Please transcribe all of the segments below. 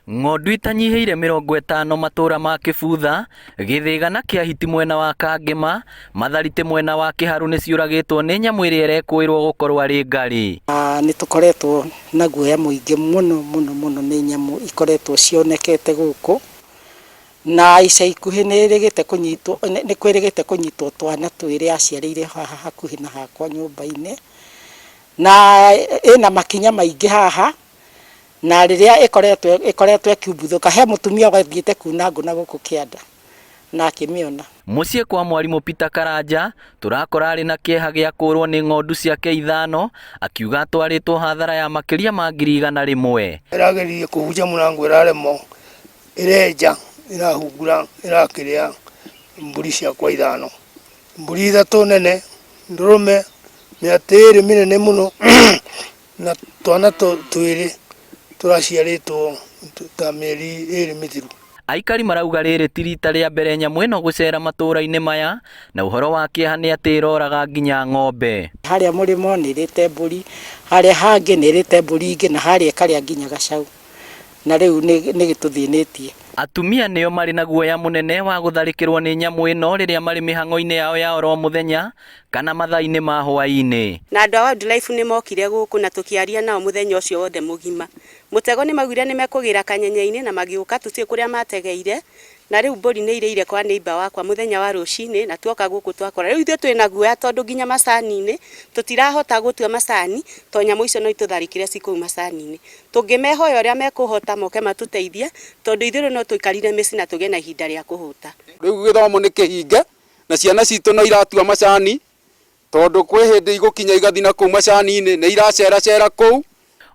Ng'ondu itanyihiire 50 matura ma Kibutha, Githiga na Kiahiti mwena wa Kangema, Mathariti mwena wa Kiharu nĩ ciũragĩtwo nĩ nyamũ ĩrĩa ĩrekũĩrwo gũkorwo arĩ ngarĩ. Nĩ tũkoretwo na guoya mũingĩ mũno nĩ nyamũ ikoretwo cionekete gũkũ, na ica ikuhĩ nĩ kwĩrĩgĩte kũnyitwo twana twĩrĩ aciarĩire haha hakuhĩ na hakwa nyũmba-inĩ, na ĩna makinya maingĩ haha, na rĩrĩa ĩkoretwo ĩkiumbũthũka he mũtumia wathiĩte kuna ngũ na gũkũ kĩanda na akĩmĩona. Mũciĩ kwa mwarimũ Peter Karanja tũrakora arĩ na kĩeha gĩa kũrwo nĩ ng'ondu ciake 5, akiuga atwarĩtwo hathara ya makĩria ma 100,000. Ĩrageririe kũhunja mũrango ĩraremwo, ĩrenja, ĩrahungura, ĩrakĩrĩa mbũri ciakwa 5. Mbũri 3 nene, ndũrũme, mĩatĩ 2 mĩnene mũno na twana twĩrĩ tũraciarĩtwo ta mĩeri 2 mĩthiru. Aikari marauga rĩrĩ ti rita rĩa mbere nyamũ ĩno gũcera matũra-inĩ maya, na ũhoro wa kĩeha nĩ atĩ ĩroraga nginya ng'ombe. Harĩa mũrĩmo nĩ ĩrĩte mbũri, harĩa hangĩ nĩ ĩrĩte mbũri ingĩ, na harĩa ĩkarĩa nginya gacaũ, na rĩu nĩ gĩtũthĩnĩtie. Atumia nĩo marĩ na guoya mũnene wa gũtharĩkĩrwo nĩ nyamũ ĩno rĩrĩa marĩ mĩhang'o-inĩ yao ya oro mũthenya kana mathaa-inĩ ma hwaĩ-inĩ. Na andũ a Wildlife nĩ mokire gũkũ na tũkĩaria nao mũthenya ũcio wothe mũgima. Mũtego nĩ maugire nĩ mekũgĩra kanyenya-inĩ na magĩũka tũtiĩ kũrĩa mategeire, na rĩu mbũri nĩ irĩire kwa neighbor wakwa mũthenya wa rũcinĩ, na tuoka gũkũ twakora. Rĩu ithuĩ twĩna guoya tondũ nginya macani-inĩ tũtirahota gũtua macani, to nyamũ icio no itũtharĩkĩre cikũu macani-inĩ. Tũngĩmehoya ũrĩa mekũhota moke matũteithie, tondũ ithuĩ no tũikarire mĩciĩ na tũgĩe na ihinda rĩa kũhũta. Rĩu gĩthomo nĩ kĩhinge na ciana citũ no iratua macani, tondũ kwĩ hĩndĩ igũkinya igathi na kũu macani-inĩ nĩ iraceracera kũu.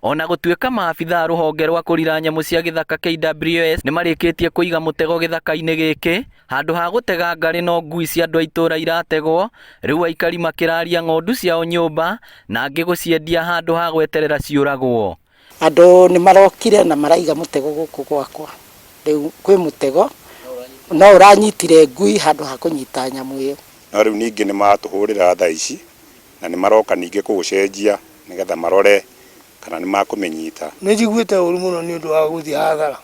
Ona gũtuĩka maabitha rũhonge rwa kũrira nyamũ cia gĩthaka KWS nĩ marĩkĩtie kũiga mũtego gĩthaka-inĩ gĩkĩ, handũ ha gũtega ngarĩ no ngui cia andũ a itũra irategwo, rĩu aikari makĩraria ng'ondu ciao nyũmba na angĩ gũciendia handũ ha gweterera ciũragwo. Andũ nĩ marokire na maraiga mũtego gũkũ gwakwa, rĩu kwĩ mũtego no ũranyitire ngui handũ ha kũnyita nyamũ ĩyo. No rĩu ningĩ nĩ matũhũrĩra thaa ici na nĩ maroka ningĩ kũgũcenjia nĩgetha marore kana nĩ makũmenyita. Nĩ njiguĩte ũru mũno nĩ ũndũ wa gũthiĩ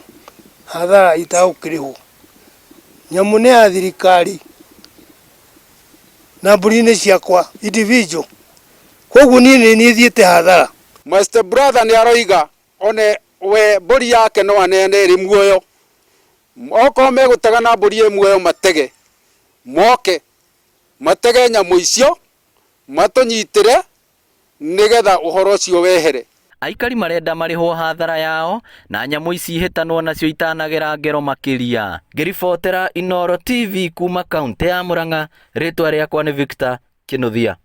hathara itagũkĩrĩhwo. Nyamũ nĩ ya thirikari na mbũri nĩ ciakwa individual, koguo niĩ thiĩte hathara. Master brother nĩ aroiga one we mbũri yake no anene ĩrĩ muoyo, okorwo megũtega na mbũri ĩ muoyo matege, moke matege nyamũ icio matũnyitĩre nĩgetha ũhoro ũcio wehere. Aikari marenda marĩhwo hathara yao na nyamũ ici ihĩtanwo nacio itanagera ngero makĩria. Ngĩribotera Inooro TV kuma kaunti ya Murang'a, rĩtwa rĩakwa nĩ Victor Kinuthia.